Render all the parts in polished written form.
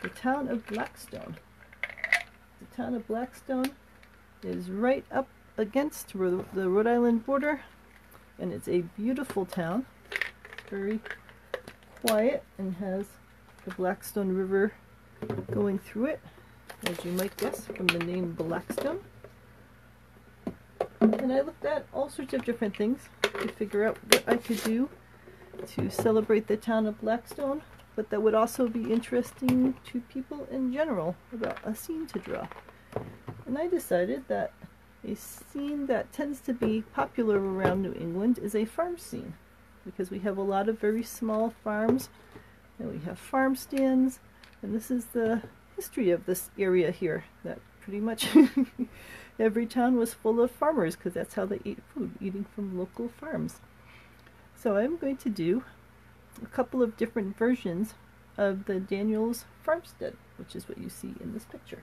the town of Blackstone. The town of Blackstone is right up against the Rhode Island border, and it's a beautiful town. It's very quiet and has the Blackstone River going through it, as you might guess from the name Blackstone. And I looked at all sorts of different things to figure out what I could do to celebrate the town of Blackstone, but that would also be interesting to people in general about a scene to draw. And I decided that a scene that tends to be popular around New England is a farm scene, because we have a lot of very small farms, and we have farm stands, and this is the history of this area here, that pretty much every town was full of farmers, because that's how they ate food, eating from local farms. So I'm going to do a couple of different versions of the Daniels farmstead, which is what you see in this picture.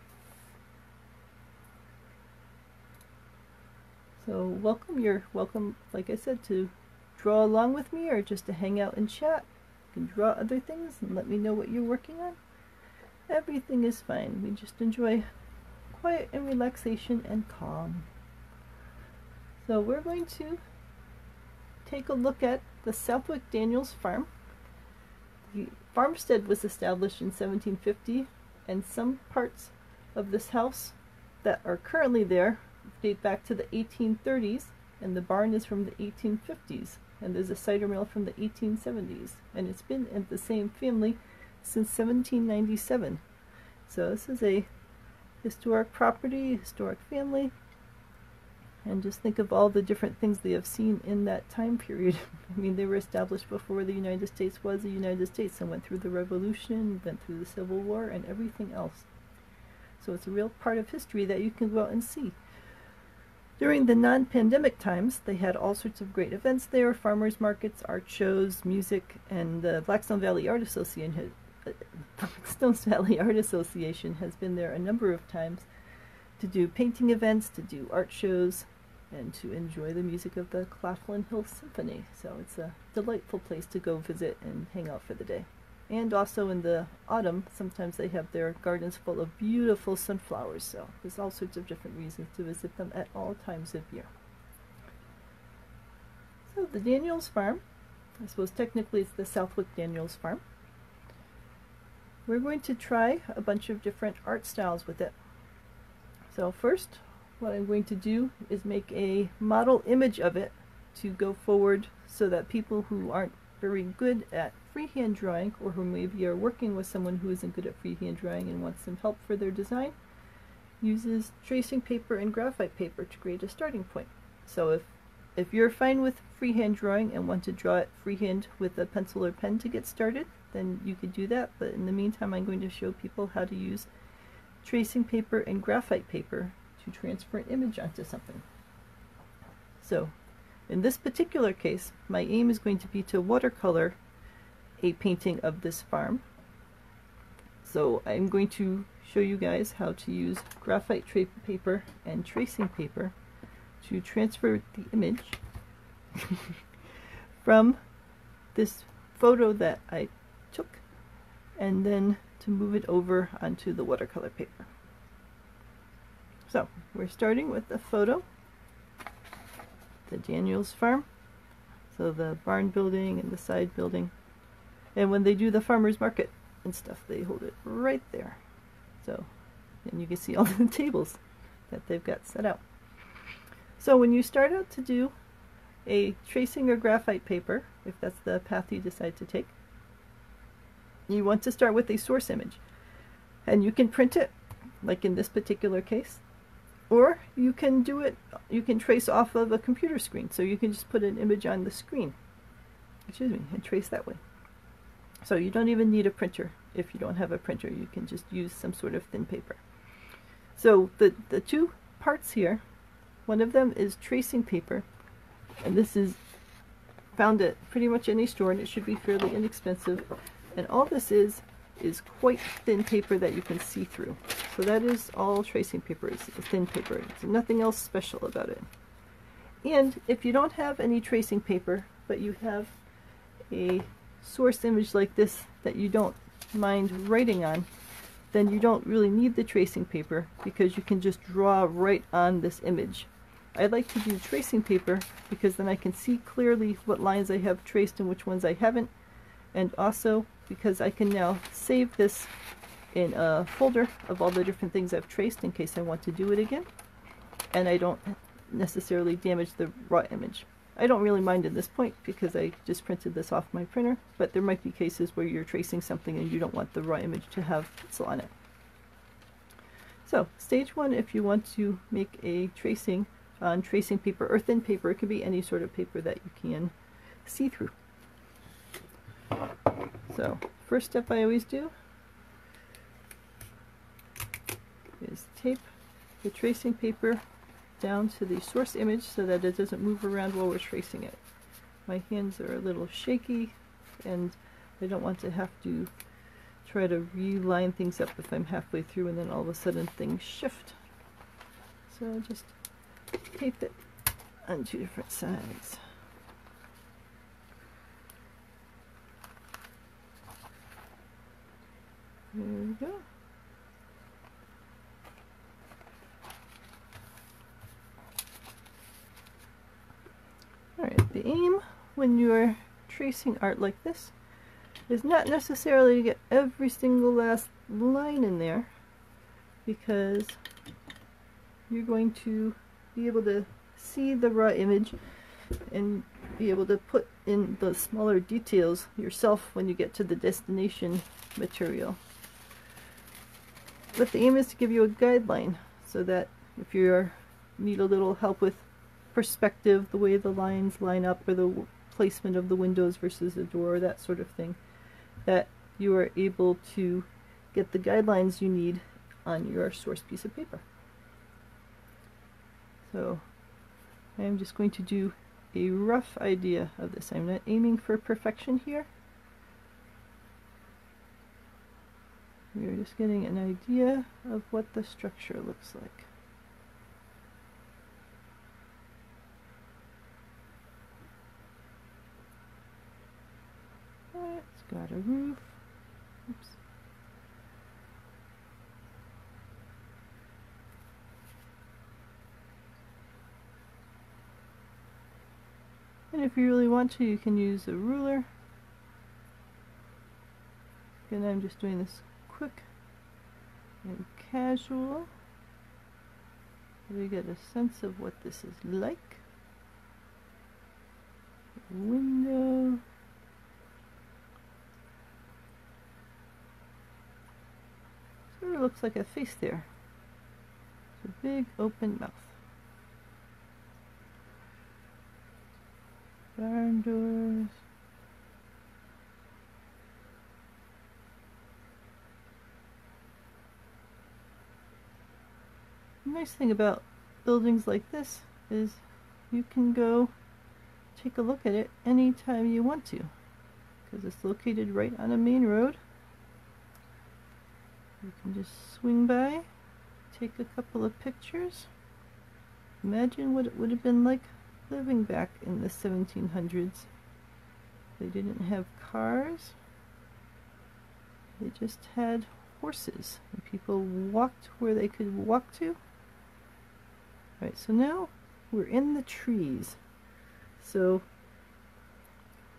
So you're welcome, like I said, to draw along with me or just to hang out and chat. You can draw other things and let me know what you're working on. Everything is fine. We just enjoy quiet and relaxation and calm. So we're going to take a look at the Southwick Daniels farm. The farmstead was established in 1750, and some parts of this house that are currently there date back to the 1830s, and the barn is from the 1850s, and there's a cider mill from the 1870s, and it's been in the same family since 1797. So this is a historic property, historic family, and just think of all the different things they have seen in that time period. I mean, they were established before the United States was the United States, and went through the Revolution, went through the Civil War, and everything else. So it's a real part of history that you can go out and see. During the non-pandemic times, they had all sorts of great events there, farmers markets, art shows, music, and the Blackstone Valley Art Association has been there a number of times to do painting events, to do art shows, and to enjoy the music of the Claflin Hill Symphony. So it's a delightful place to go visit and hang out for the day. And also in the autumn, sometimes they have their gardens full of beautiful sunflowers, so there's all sorts of different reasons to visit them at all times of year. So the Daniels farm, I suppose technically it's the Southwick Daniels farm. We're going to try a bunch of different art styles with it. So first, what I'm going to do is make a model image of it to go forward, so that people who aren't very good at freehand drawing, or who maybe are working with someone who isn't good at freehand drawing and wants some help for their design, uses tracing paper and graphite paper to create a starting point. So if you're fine with freehand drawing and want to draw it freehand with a pencil or pen to get started, then you could do that. But in the meantime, I'm going to show people how to use tracing paper and graphite paper to transfer an image onto something. So in this particular case, my aim is going to be to watercolor a painting of this farm. So I'm going to show you guys how to use graphite paper and tracing paper to transfer the image from this photo that I took, and then to move it over onto the watercolor paper. So we're starting with a photo, the Daniels farm, so the barn building and the side building, and when they do the farmers market and stuff, they hold it right there. So, and you can see all the tables that they've got set out. So when you start out to do a tracing or graphite paper, if that's the path you decide to take, you want to start with a source image, and you can print it like in this particular case, or you can do it, you can trace off of a computer screen. So you can just put an image on the screen, and trace that way. So you don't even need a printer. If you don't have a printer, you can just use some sort of thin paper. So the two parts here, one of them is tracing paper, and this is found at pretty much any store, and it should be fairly inexpensive. And all this is quite thin paper that you can see through. So that is all tracing paper, is thin paper. There's nothing else special about it. And if you don't have any tracing paper, but you have a source image like this that you don't mind writing on, then you don't really need the tracing paper because you can just draw right on this image. I like to do tracing paper because then I can see clearly what lines I have traced and which ones I haven't, and also because I can now save this in a folder of all the different things I've traced in case I want to do it again, and I don't necessarily damage the raw image. I don't really mind at this point because I just printed this off my printer, but there might be cases where you're tracing something and you don't want the raw image to have pencil on it. So stage one, if you want to make a tracing on tracing paper or thin paper, it can be any sort of paper that you can see through. So first step I always do is tape the tracing paper down to the source image so that it doesn't move around while we're tracing it. My hands are a little shaky and I don't want to have to try to reline things up if I'm halfway through and then all of a sudden things shift. So just tape it on two different sides. There we go. Alright, the aim when you're tracing art like this is not necessarily to get every single last line in there, because you're going to be able to see the raw image and be able to put in the smaller details yourself when you get to the destination material. But the aim is to give you a guideline so that if you need a little help with perspective, the way the lines line up, or the placement of the windows versus the door, that sort of thing, that you are able to get the guidelines you need on your source piece of paper. So I am just going to do a rough idea of this. I'm not aiming for perfection here. We are just getting an idea of what the structure looks like. It's got a roof. Oops. And if you really want to, you can use a ruler. And I'm just doing this quick and casual so we get a sense of what this is like. Window. Sort of looks like a face there. It's a big open mouth. Barn doors. The nice thing about buildings like this is you can go take a look at it anytime you want to, because it's located right on a main road. You can just swing by, take a couple of pictures. Imagine what it would have been like living back in the 1700s. They didn't have cars. They just had horses, and people walked where they could walk to. Right, so now we're in the trees. So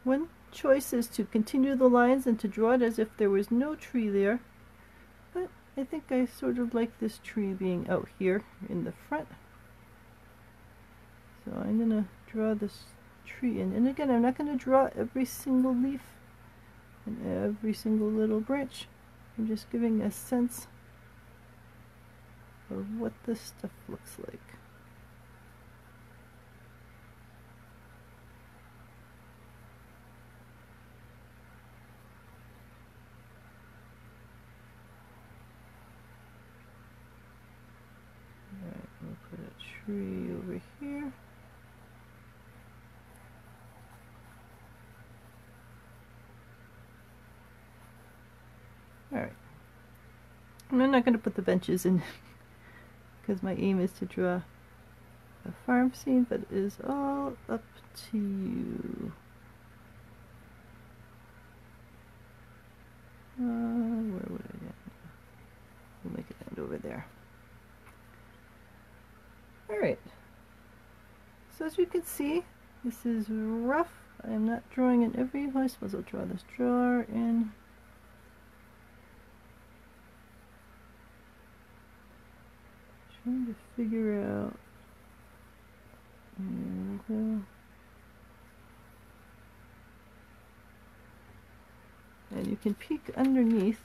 one choice is to continue the lines and to draw it as if there was no tree there, but I think I sort of like this tree being out here in the front. So I'm going to draw this tree in. And again, I'm not going to draw every single leaf and every single little branch. I'm just giving a sense of what this stuff looks like. Alright, we'll put a tree over here. Alright, I'm not going to put the benches in because my aim is to draw a farm scene, but it is all up to you. Where would I get? So as you can see, this is rough. I am not drawing in every, I suppose I'll draw this drawer in. Trying to figure out, there we go. And you can peek underneath.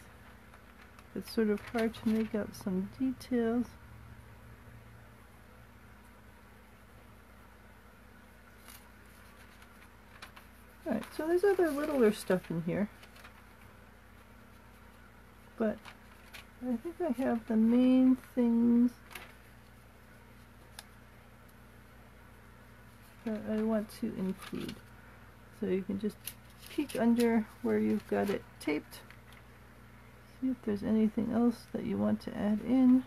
It's sort of hard to make out some details. Alright, so there's other littler stuff in here. But I think I have the main things that I want to include. So you can just peek under where you've got it taped. See if there's anything else that you want to add in.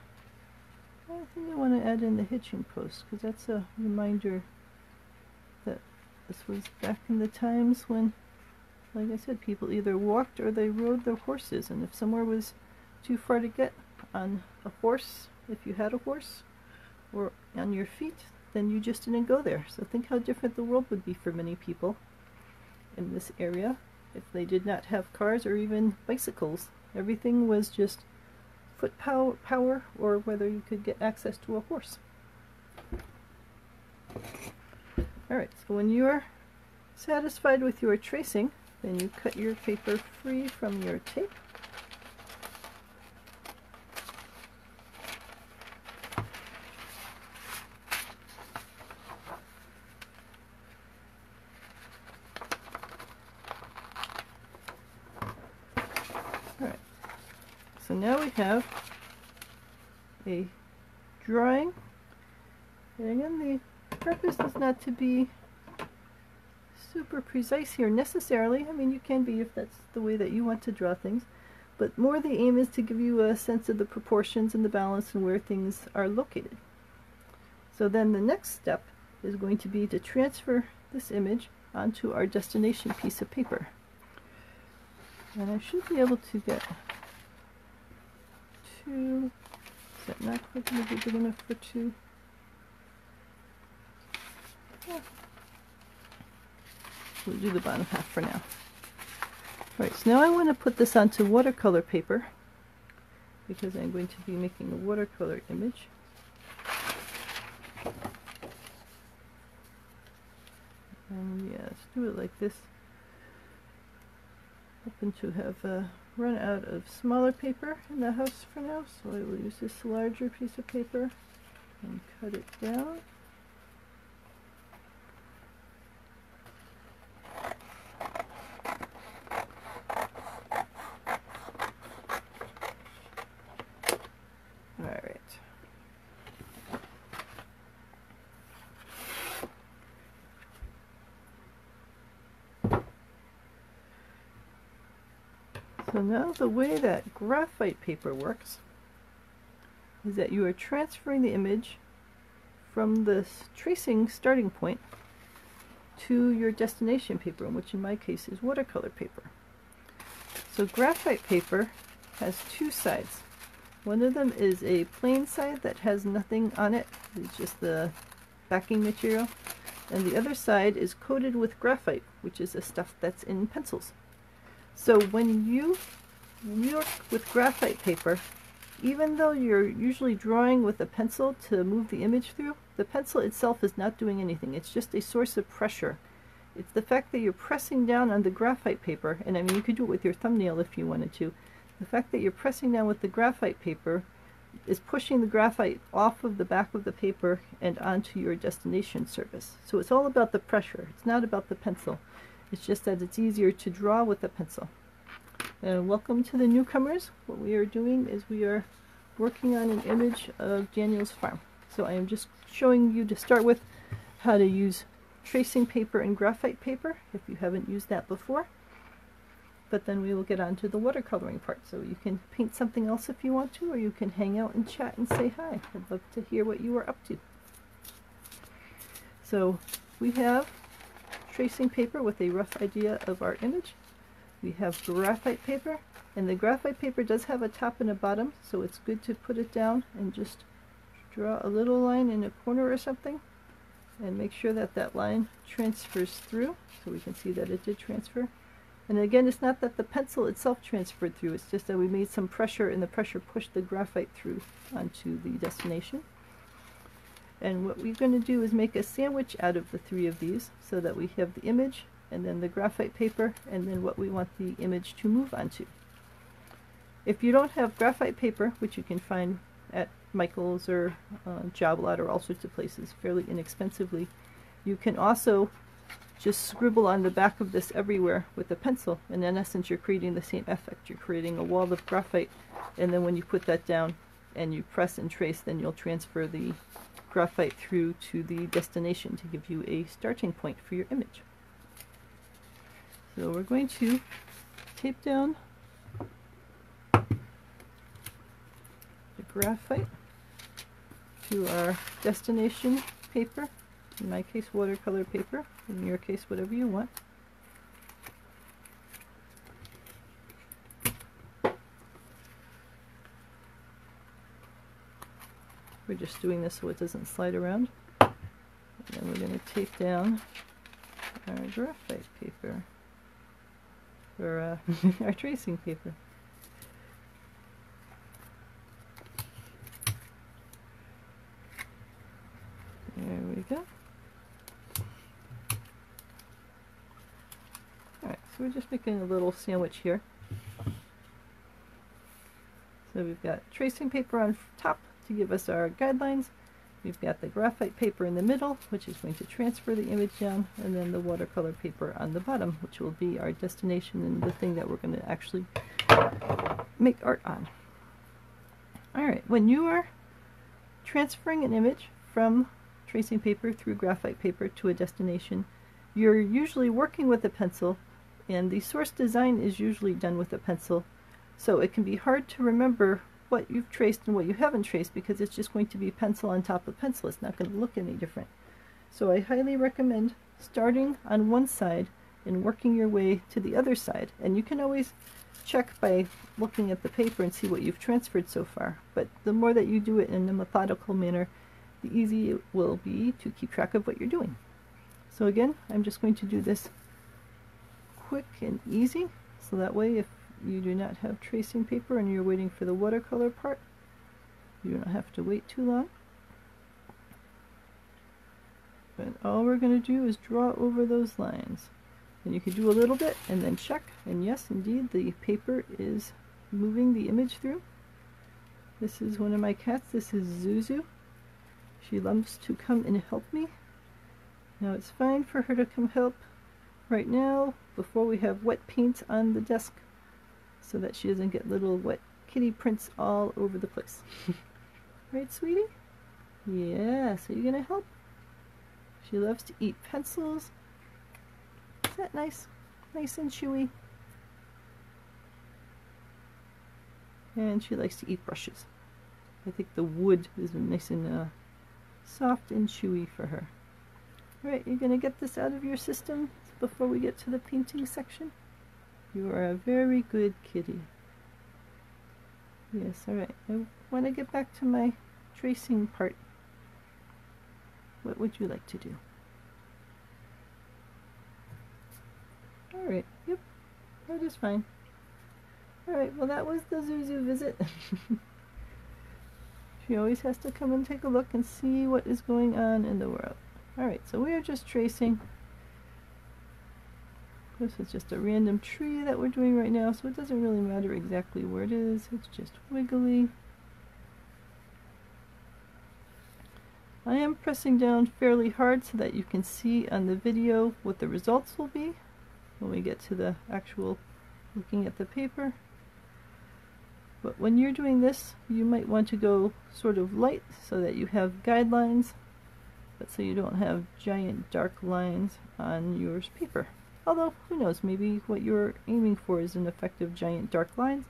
I think I want to add in the hitching post, because that's a reminder that this was back in the times when, like I said, people either walked or they rode their horses, and if somewhere was too far to get on a horse, if you had a horse, or on your feet, then you just didn't go there. So think how different the world would be for many people in this area if they did not have cars or even bicycles. Everything was just foot power, or whether you could get access to a horse. Alright, so when you're satisfied with your tracing, then you cut your paper free from your tape. Alright, so now we have a drawing, and again the purpose is not to be super precise here necessarily. I mean, you can be if that's the way that you want to draw things, but more the aim is to give you a sense of the proportions and the balance and where things are located. So then the next step is going to be to transfer this image onto our destination piece of paper. And I should be able to get two. Is that not quite going to be big enough for two? Yeah. We'll do the bottom half for now. Alright, so now I want to put this onto watercolor paper, because I'm going to be making a watercolor image. And yeah, let's do it like this. Hoping to have run out of smaller paper in the house for now, so I will use this larger piece of paper and cut it down. Alright. So now the way that graphite paper works is that you are transferring the image from this tracing starting point to your destination paper, which in my case is watercolor paper. So graphite paper has two sides. One of them is a plain side that has nothing on it, it's just the backing material, and the other side is coated with graphite, which is the stuff that's in pencils. So when you work with graphite paper, even though you're usually drawing with a pencil to move the image through, the pencil itself is not doing anything. It's just a source of pressure. It's the fact that you're pressing down on the graphite paper, and I mean you could do it with your thumbnail if you wanted to. The fact that you're pressing down with the graphite paper is pushing the graphite off of the back of the paper and onto your destination surface. So it's all about the pressure. It's not about the pencil. It's just that it's easier to draw with a pencil. Welcome to the newcomers. What we are doing is we are working on an image of Daniel's farm. So I am just showing you to start with how to use tracing paper and graphite paper if you haven't used that before. But then we will get on to the watercoloring part. So you can paint something else if you want to, or you can hang out and chat and say hi. I'd love to hear what you are up to. So we have tracing paper with a rough idea of our image. We have graphite paper, and the graphite paper does have a top and a bottom, so it's good to put it down and just draw a little line in a corner or something, and make sure that that line transfers through, so we can see that it did transfer. And again, it's not that the pencil itself transferred through, it's just that we made some pressure and the pressure pushed the graphite through onto the destination. And what we're going to do is make a sandwich out of the three of these, so that we have the image, and then the graphite paper, and then what we want the image to move onto. If you don't have graphite paper, which you can find at Michael's or Job Lot or all sorts of places fairly inexpensively, you can also just scribble on the back of this everywhere with a pencil, and in essence you're creating the same effect. You're creating a wall of graphite, and then when you put that down and you press and trace, then you'll transfer the graphite through to the destination to give you a starting point for your image. So we're going to tape down the graphite to our destination paper, in my case watercolor paper, in your case whatever you want. We're just doing this so it doesn't slide around. And then we're going to tape down our graphite paper, or our tracing paper. There we go. Alright, so we're just making a little sandwich here. So we've got tracing paper on top to give us our guidelines. We've got the graphite paper in the middle, which is going to transfer the image down, and then the watercolor paper on the bottom, which will be our destination and the thing that we're going to actually make art on. Alright, when you are transferring an image from tracing paper through graphite paper to a destination, you're usually working with a pencil, and the source design is usually done with a pencil, so it can be hard to remember what you've traced and what you haven't traced, because it's just going to be pencil on top of pencil. It's not going to look any different. So I highly recommend starting on one side and working your way to the other side. And you can always check by looking at the paper and see what you've transferred so far. But the more that you do it in a methodical manner, the easier it will be to keep track of what you're doing. So again, I'm just going to do this quick and easy, so that way if you do not have tracing paper and you're waiting for the watercolor part, you don't have to wait too long. But all we're going to do is draw over those lines. And you can do a little bit and then check, and yes, indeed, the paper is moving the image through. This is one of my cats. This is Zuzu. She loves to come and help me. Now it's fine for her to come help right now before we have wet paint on the desk, so that she doesn't get little wet kitty prints all over the place. Right, sweetie? Yeah, so you're gonna help? She loves to eat pencils. Is that nice? Nice and chewy. And she likes to eat brushes. I think the wood is nice and soft and chewy for her. Alright, you're gonna get this out of your system before we get to the painting section? You are a very good kitty. Yes, alright. I want to get back to my tracing part. What would you like to do? Alright, yep. That is fine. Alright, well that was the Zuzu visit. She always has to come and take a look and see what is going on in the world. Alright, so we are just tracing. This is just a random tree that we're doing right now, so it doesn't really matter exactly where it is. It's just wiggly. I am pressing down fairly hard so that you can see on the video what the results will be when we get to the actual looking at the paper. But when you're doing this, you might want to go sort of light so that you have guidelines, but so you don't have giant dark lines on your paper. Although, who knows, maybe what you're aiming for is an effective giant dark lines.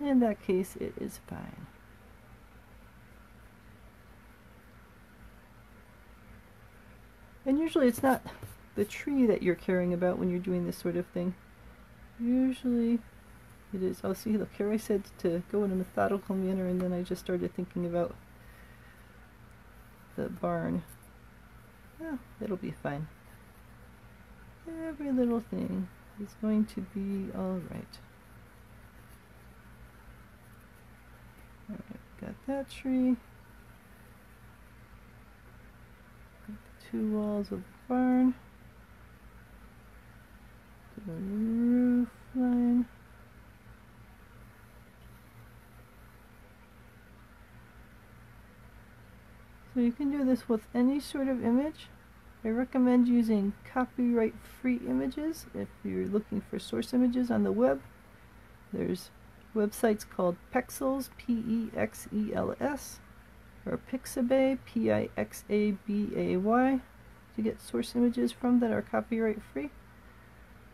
In that case, it is fine. And usually it's not the tree that you're caring about when you're doing this sort of thing. Usually it is, oh see, look, here I said to go in a methodical manner, and then I just started thinking about the barn. Oh, it'll be fine. Every little thing is going to be all right. All right, got that tree. Got the two walls of the barn. The roof line. So you can do this with any sort of image. I recommend using copyright-free images if you're looking for source images on the web. There's websites called Pexels, P-E-X-E-L-S, or Pixabay, P-I-X-A-B-A-Y, to get source images from that are copyright-free.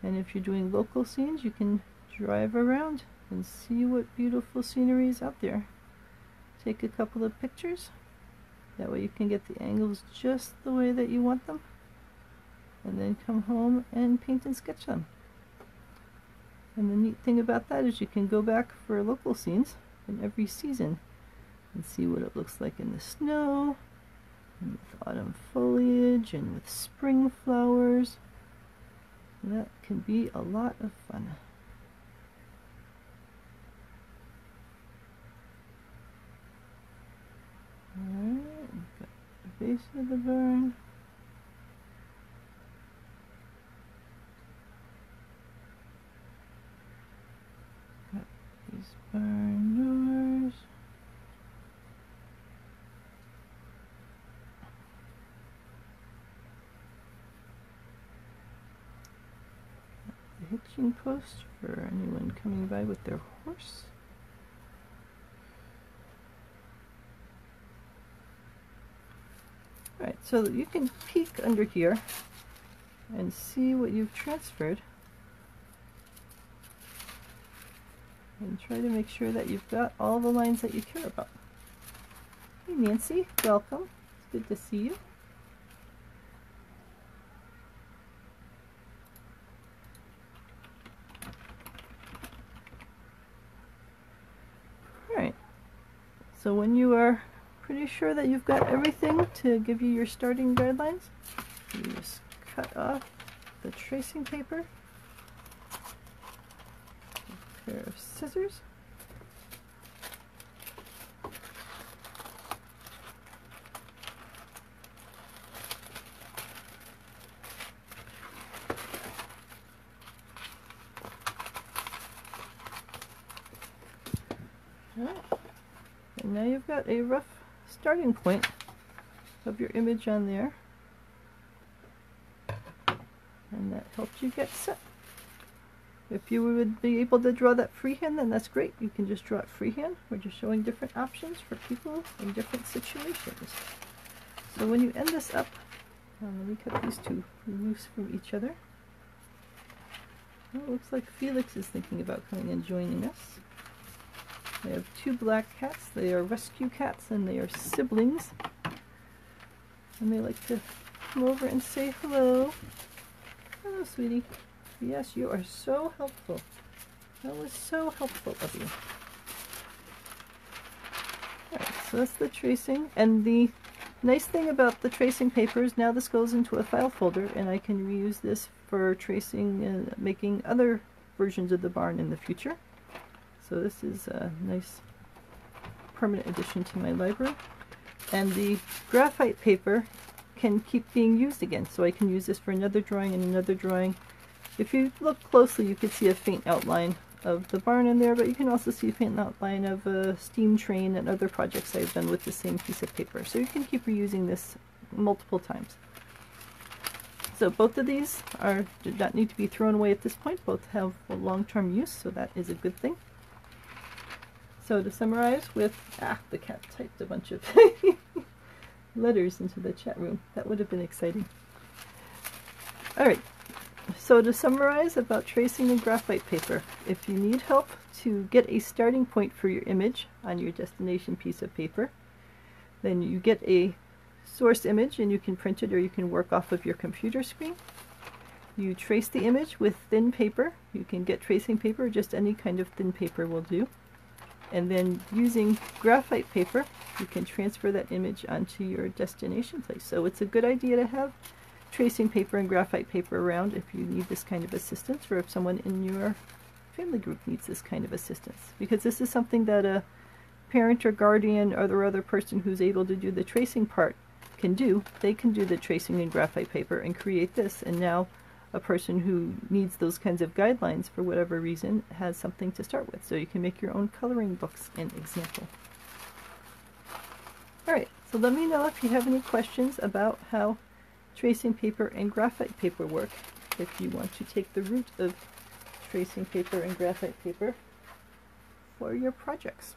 And if you're doing local scenes, you can drive around and see what beautiful scenery is out there. Take a couple of pictures. That way you can get the angles just the way that you want them, and then come home and paint and sketch them. And the neat thing about that is you can go back for local scenes in every season and see what it looks like in the snow, and with autumn foliage, and with spring flowers. And that can be a lot of fun. Alright, we've got the base of the barn. Got these barn doors. Got the hitching post for anyone coming by with their horse. Alright, so you can peek under here and see what you've transferred, and try to make sure that you've got all the lines that you care about. Hey Nancy, welcome. It's good to see you. Alright, so when you are pretty sure that you've got everything to give you your starting guidelines, you just cut off the tracing paper, a pair of scissors, alright, and now you've got a rough starting point of your image on there, and that helps you get set. If you would be able to draw that freehand, then that's great. You can just draw it freehand. We're just showing different options for people in different situations. So when you end this up, let me cut these two loose from each other. Well, it looks like Felix is thinking about coming and joining us. I have two black cats. They are rescue cats and they are siblings. And they like to come over and say hello. Hello, sweetie. Yes, you are so helpful. That was so helpful of you. Alright, so that's the tracing. And the nice thing about the tracing paper is now this goes into a file folder, and I can reuse this for tracing and making other versions of the barn in the future. So this is a nice permanent addition to my library. And the graphite paper can keep being used again, so I can use this for another drawing and another drawing. If you look closely, you can see a faint outline of the barn in there, but you can also see a faint outline of a steam train and other projects I've done with the same piece of paper. So you can keep reusing this multiple times. So both of these do not need to be thrown away at this point. Both have a long-term use, so that is a good thing. So to summarize with, the cat typed a bunch of letters into the chat room. That would have been exciting. Alright, so to summarize about tracing in graphite paper, if you need help to get a starting point for your image on your destination piece of paper, then you get a source image and you can print it or you can work off of your computer screen. You trace the image with thin paper. You can get tracing paper, just any kind of thin paper will do. And then using graphite paper, you can transfer that image onto your destination place. So it's a good idea to have tracing paper and graphite paper around if you need this kind of assistance, or if someone in your family group needs this kind of assistance. Because this is something that a parent or guardian or the other person who's able to do the tracing part can do. They can do the tracing in graphite paper and create this, and now a person who needs those kinds of guidelines for whatever reason has something to start with. So you can make your own coloring books, an example. Alright, so let me know if you have any questions about how tracing paper and graphite paper work, if you want to take the route of tracing paper and graphite paper for your projects.